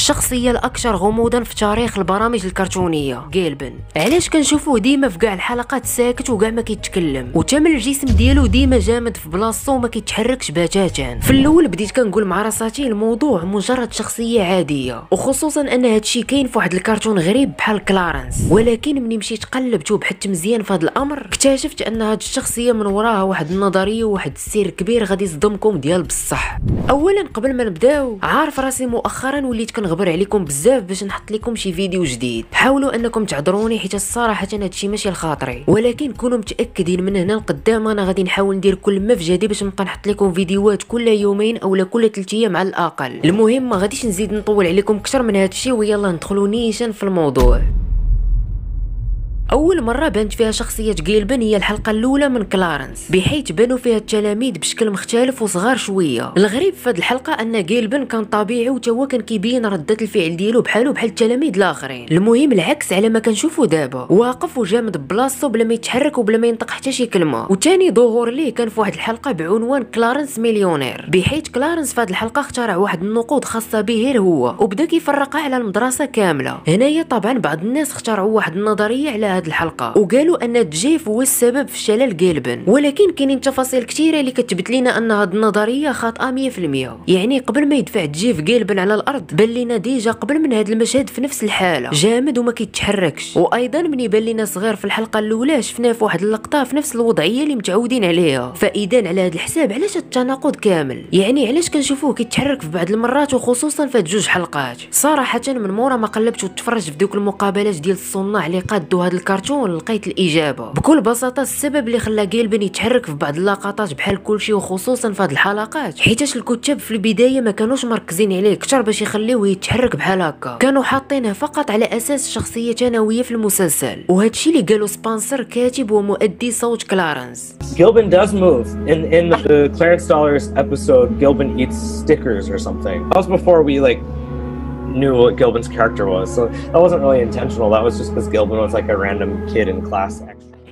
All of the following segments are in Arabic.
الشخصيه الاكثر غموضا في تاريخ البرامج الكرتونيه جيلبن. علاش كنشوفوه ديما في كاع الحلقات ساكت وكاع ما كيتكلم، وتمن الجسم ديالو ديما جامد في بلاصتو وما كيتحركش بتاتا. في الاول بديت كنقول مع راساتي الموضوع مجرد شخصيه عاديه، وخصوصا ان هادشي كاين في واحد الكرتون غريب بحال كلارنس، ولكن ملي مشيت قلبت وبحثت مزيان في هذا الامر اكتشفت ان هاد الشخصيه من وراها واحد النظريه وواحد السر كبير غادي يصدمكم ديال بصح. اولا قبل ما نبداو، عارف راسي مؤخرا وليت كنغبر عليكم بزاف باش نحط لكم شي فيديو جديد، حاولوا انكم تعذروني حيت الصراحه هادشي ماشي لخاطري، ولكن كونوا متاكدين من هنا لقدام انا غادي نحاول ندير كل ما في جهدي باش نبقى نحط لكم فيديوهات كل يومين اولا كل 3 ايام على الاقل. المهم ما غاديش نزيد نطول عليكم اكثر من هادشي، ويلا ندخلوا نيشان في الموضوع. اول مره بانت فيها شخصيه جيلبن هي الحلقه الاولى من كلارنس، بحيث بانوا فيها التلاميذ بشكل مختلف وصغار شويه. الغريب في هذه الحلقه ان جيلبن كان طبيعي وتا هو كان كيبين رده الفعل ديالو بحالو بحال التلاميذ الاخرين. المهم العكس على ما كنشوفوا دابا، واقف وجامد بلاصتو بلا ما يتحرك وبلا ما ينطق حتى شي كلمه. وثاني ظهور ليه كان في واحد الحلقه بعنوان كلارنس مليونير، بحيث كلارنس في هذه الحلقه اخترع واحد النقود خاصه به غير هو وبدا كيفرقها على المدرسه كامله. هنايا طبعا بعض الناس اخترعوا واحد النظريه على هذه الحلقه وقالوا ان جيف هو السبب في شلل جيلبن، ولكن كاينين تفاصيل كثيره اللي كتثبت لنا ان هذه النظريه خاطئه 100%. يعني قبل ما يدفع جيف جيلبن على الارض بان لنا ديجا قبل من هذا المشهد في نفس الحاله جامد وما كيتحركش. وايضا من يبان لنا صغير في الحلقه الاولى شفناه في واحد اللقطه في نفس الوضعيه اللي متعودين عليها. فاذا على هذا الحساب علاش التناقض كامل؟ يعني علاش كنشوفوه كيتحرك في بعض المرات وخصوصا في هاد 2 حلقات؟ صراحه من مورا ما قلبت وتفرجت في دوك المقابلات ديال الصناع اللي قادوا هذا الكرتون لقيت الاجابه. بكل بساطه السبب اللي خلى جيلبن يتحرك في بعض اللقطات بحال كلشي وخصوصا في هذه الحلقات حيتاش الكتاب في البدايه ما كانوش مركزين عليه اكثر باش يخليوه يتحرك بحال هكا، كانوا حاطينه فقط على اساس شخصيه ثانويه في المسلسل. وهادشي اللي قالوا سبونسر كاتب ومؤدي صوت كلارنس. Gilbin does move. In the Clarence Dollars episode, Gilbin eats stickers or something. That was before we knew what Gilbin's character was, so that wasn't really intentional. That was just because Gilbin was like a random kid in class.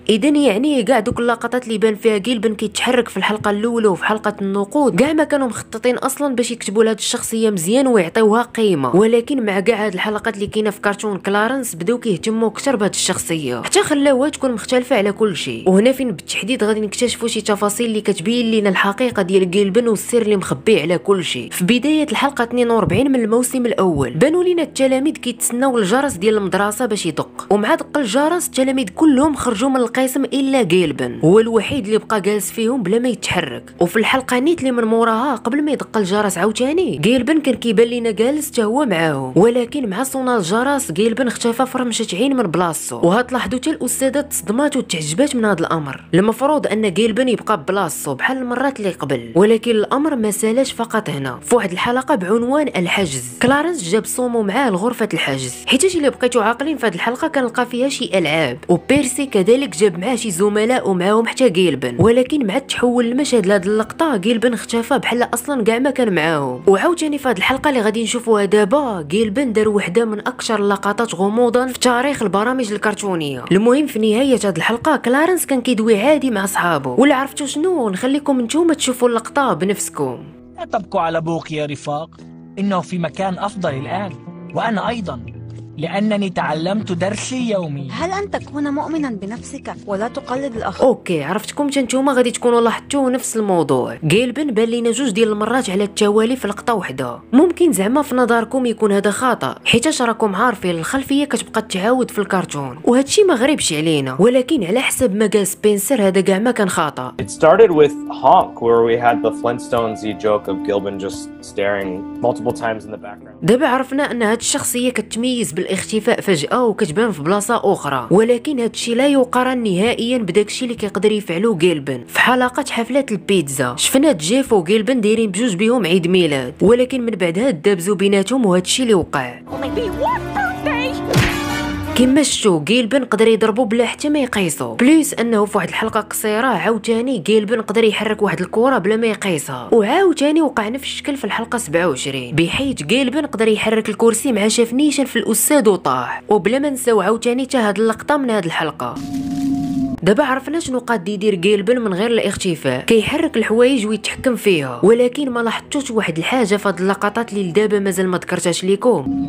اذا يعني كاع دوك اللقطات اللي بان فيها جيلبن كيتحرك في الحلقه الاولى وفي حلقه النقود كاع ما كانوا مخططين اصلا باش يكتبوا لهاد الشخصيه مزيان ويعطيوها قيمه، ولكن مع كاع هاد الحلقات اللي كاينه في كرتون كلارنس بداو كيهتموا اكثر بهاد الشخصيه حتى خلاوها تكون مختلفه على كل شيء. وهنا فين بالتحديد غادي نكتشفوا شي تفاصيل اللي كتبين لنا الحقيقه ديال جيلبن والسر اللي مخبي على كل شيء. في بدايه الحلقه 42 من الموسم الاول بانوا لنا التلاميذ كيتسناو الجرس ديال المدرسه باش يدق، ومع دق الجرس التلاميذ كلهم خرجوا من القسم الا جيلبن هو الوحيد اللي بقى جالس فيهم بلا ما يتحرك. وفي الحلقه نيت اللي من موراها قبل ما يدق الجرس عاوتاني جيلبن كان كيبان لينا جالس حتى هو معاهم، ولكن مع صونا الجرس جيلبن اختفى فرمشة عين من بلاصتو. وهاد لاحظوا حتى الاستاذه تصدمات وتعجبات من هذا الامر. المفروض ان جيلبن يبقى بلاصتو بحال المرات اللي قبل، ولكن الامر ما سالاش فقط هنا. في واحد الحلقه بعنوان الحجز كلارنس جاب صومو معاه لغرفه الحجز، حيت اللي بقيتو عاقلين في هذه الحلقه كنلقى فيها شي العاب، وبيرسي كذلك جاب معاه شي زملاء ومعاهم حتى جيلبن، ولكن مع تحول المشهد لهاد اللقطه جيلبن اختفى بحال اصلا كاع ما كان معاهم. وعاوتاني في هاد الحلقه اللي غادي نشوفوها دابا جيلبن دار وحده من اكثر اللقطات غموضا في تاريخ البرامج الكرتونيه. المهم في نهايه هاد الحلقه كلارنس كان كيدوي عادي مع صحابه، ولا عرفتوا شنو نخليكم نتوما تشوفوا اللقطه بنفسكم. لا تبكوا على ابوك يا رفاق، انه في مكان افضل الان، وانا ايضا لأنني تعلمت درسي يومي. هل أن تكون مؤمنا بنفسك ولا تقلد الآخر؟ اوكي عرفتكم نتوما غادي تكونوا لاحظتوا نفس الموضوع. جيلبن بان لينا 2 ديال المرات على التوالي في لقطه وحده. ممكن زعما في نظركم يكون هذا خطا حيت راكم عارفين الخلفيه كتبقى تعاود في الكرتون وهادشي ما غريبش علينا، ولكن على حسب ما قال سبنسر هذا كاع ما كان خطا. It started with Honk where we had the Flintstones-y joke of Gilbin just staring multiple times in the background. دابا عرفنا ان هاد الشخصيه كتميز بالاختفاء فجأة وكتبان في بلاصه اخرى، ولكن هادشي لا يقارن نهائيا بداكشي اللي كيقدر يفعلو جيلبن. في حلقه حفله البيتزا شفنا جيف وجيلبن دايرين بجوج بيهم عيد ميلاد، ولكن من بعدها دابزو بيناتهم وهادشي اللي وقع. كما شفتوا جيلبن قدر يضربو بلا حتى ما يقيسو، بليس انه في واحد الحلقه قصيره عاوتاني جيلبن قدر يحرك واحد الكره بلا ما يقيسها، وعاوتاني وقع نفس الشكل في الحلقه 27 بحيث جيلبن قدر يحرك الكرسي مع شاف نيشان في الاستاذ وطاح. وبلا ما نساو عاوتاني حتى هاد اللقطه من هاد الحلقه. دابا عرفنا شنو قاد يدير جيلبن من غير الاختفاء، كيحرك الحوايج ويتحكم فيها. ولكن ما لاحظتوش واحد الحاجه في هاد اللقطات اللي لدابا مازال ما ذكرتهاش ليكم؟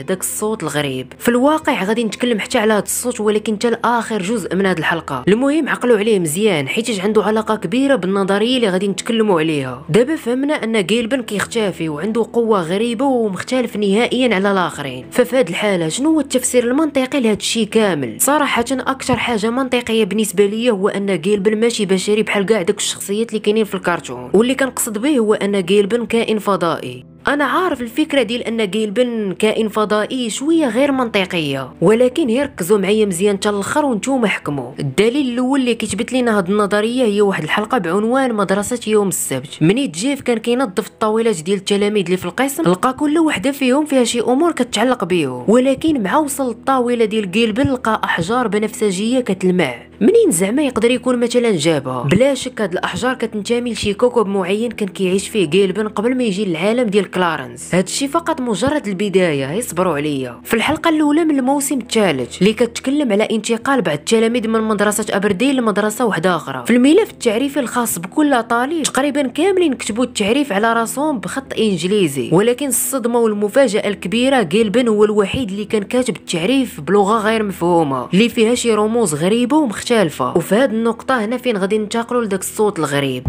داك الصوت الغريب. في الواقع غادي نتكلم حتى على هذا الصوت، ولكن حتى لاخر جزء من هذه الحلقه. المهم عقلوا عليه مزيان حيت عنده علاقه كبيره بالنظريه اللي غادي نتكلموا عليها. دابا فهمنا ان جيلبن كيختفي وعنده قوه غريبه ومختلف نهائيا على الاخرين. ففي هذه الحاله شنو هو التفسير المنطقي لهذا الشيء كامل؟ صراحه اكثر حاجه منطقيه بالنسبه لي هو ان جيلبن ماشي بشري بحال كاع داك الشخصيات اللي كاينين في الكرتون، واللي كنقصد به هو ان جيلبن كائن فضائي. انا عارف الفكره ديال ان جيلبن كائن فضائي شويه غير منطقيه، ولكن هي ركزوا معايا مزيان حتى الاخر وانتم احكموا. الدليل الاول اللي كيثبت لنا هذه النظريه هي واحد الحلقه بعنوان مدرسه يوم السبت. مني جيف كان كينظف الطاولات ديال التلاميذ اللي في القسم، لقى كل وحده فيهم فيها شي امور كتعلق بيهم، ولكن مع وصل الطاوله ديال جيلبن لقى احجار بنفسجيه كتلمع. منين زعما يقدر يكون مثلا جابها؟ بلا شك هاد الاحجار كتنتمي لشي كوكب معين كان كيعيش فيه جيلبن قبل ما يجي للعالم ديال كلارنس. هادشي فقط مجرد البدايه، يصبروا عليا. في الحلقه الاولى من الموسم الثالث اللي كتكلم على انتقال بعض التلاميذ من مدرسه ابردين لمدرسه واحده اخرى، في الملف التعريفي الخاص بكل طالب تقريبا كاملين كتبوا التعريف على راسهم بخط انجليزي، ولكن الصدمه والمفاجاه الكبيره جيلبن هو الوحيد اللي كان كاتب التعريف بلغه غير مفهومه اللي فيها شي رموز غريبه ومختلفه. وفي هذه النقطه هنا فين غادي ننتقلوا لداك الصوت الغريب.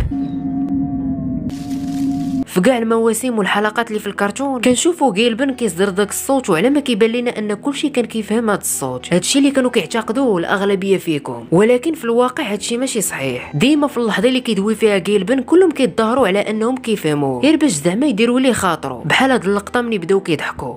في كاع المواسم والحلقات اللي في الكرتون كنشوفوا جيلبن كيصدر داك الصوت، وعلى ما كيبان لنا ان كلشي كان كيفهم هذا الصوت. هادشي اللي كانوا كيعتقدوه الاغلبيه فيكم، ولكن في الواقع هادشي ماشي صحيح. ديما في اللحظه اللي كيدوي فيها جيلبن كلهم كيتظاهروا على انهم كيفهموه غير باش زعما يديروا ليه خاطرو، بحال هاد اللقطه ملي بداو كيضحكوا.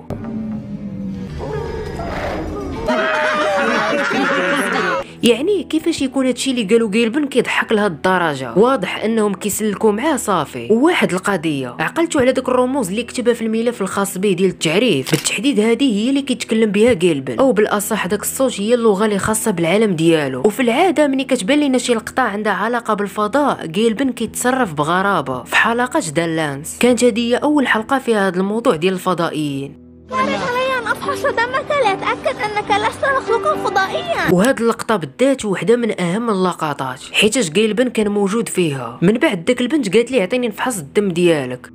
يعني كيفاش يكون هادشي اللي قالوا جيلبن كيضحك لهاد الدرجه؟ واضح انهم كيسلكوا معاه صافي. وواحد القضيه عقلتوا على داك الرموز اللي كتبها في الملف الخاص به ديال التعريف، بالتحديد هذه هي اللي كيتكلم بها جيلبن، او بالاصح داك الصوت هي اللغه اللي خاصه بالعالم ديالو. وفي العاده ملي كتبان لنا شي لقطه عندها علاقه بالفضاء جيلبن كيتصرف بغرابه. في حلقه دالانس كانت هذه اول حلقه فيها هذا الموضوع ديال الفضائيين. أفحص دمك لأتأكد أنك لست مخلوقا فضائيا. وهاد اللقطة بالذات وحدة من أهم اللقطات، حيتاش جيلبن كان موجود فيها. من بعد داك البنت قالت لي عطيني نفحص الدم ديالك.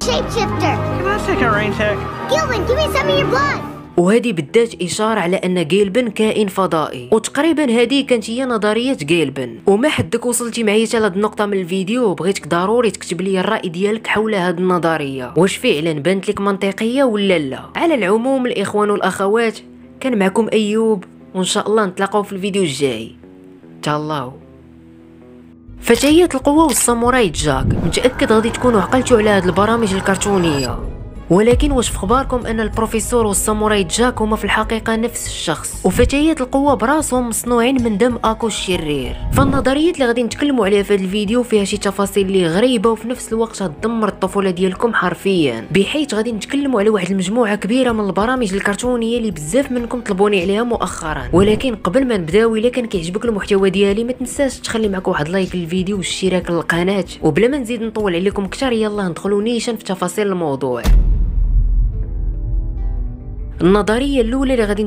وهذه بالذات إشارة على أن جيلبن كائن فضائي، وتقريبا هذه كانت هي نظرية جيلبن. وما حدك وصلتي معايا حتى لهاد النقطة من الفيديو، بغيتك ضروري تكتب لي الرأي ديالك حول هاد النظرية، واش فعلا بانت لك منطقية ولا لا؟ على العموم الإخوان والأخوات، كان معكم أيوب، وإن شاء الله نتلاقاو في الفيديو الجاي. تهلاو. فتيات القوة والساموراي جاك، متأكد غادي تكونوا عقلتوا على هاد البرامج الكرتونية، ولكن واش في خباركم ان البروفيسور والساموراي جاك هما في الحقيقه نفس الشخص، وفتيات القوه براسهم مصنوعين من دم اكو الشرير؟ فالنظريات اللي غادي نتكلموا عليها في هذا الفيديو فيها شي تفاصيل اللي غريبه وفي نفس الوقت غتدمر الطفوله ديالكم حرفيا، بحيث غادي نتكلموا على واحد المجموعه كبيره من البرامج الكرتونيه اللي بزاف منكم طلبوني عليها مؤخرا. ولكن قبل ما نبداو، الا كان كيعجبك المحتوى ديالي ما تنساش تخلي معك واحد لايك للفيديو والاشتراك للقناه. وبلا ما نزيد نطول عليكم كثر، يلا ندخلوا نيشان في تفاصيل الموضوع. النظريه الاولى اللي غادي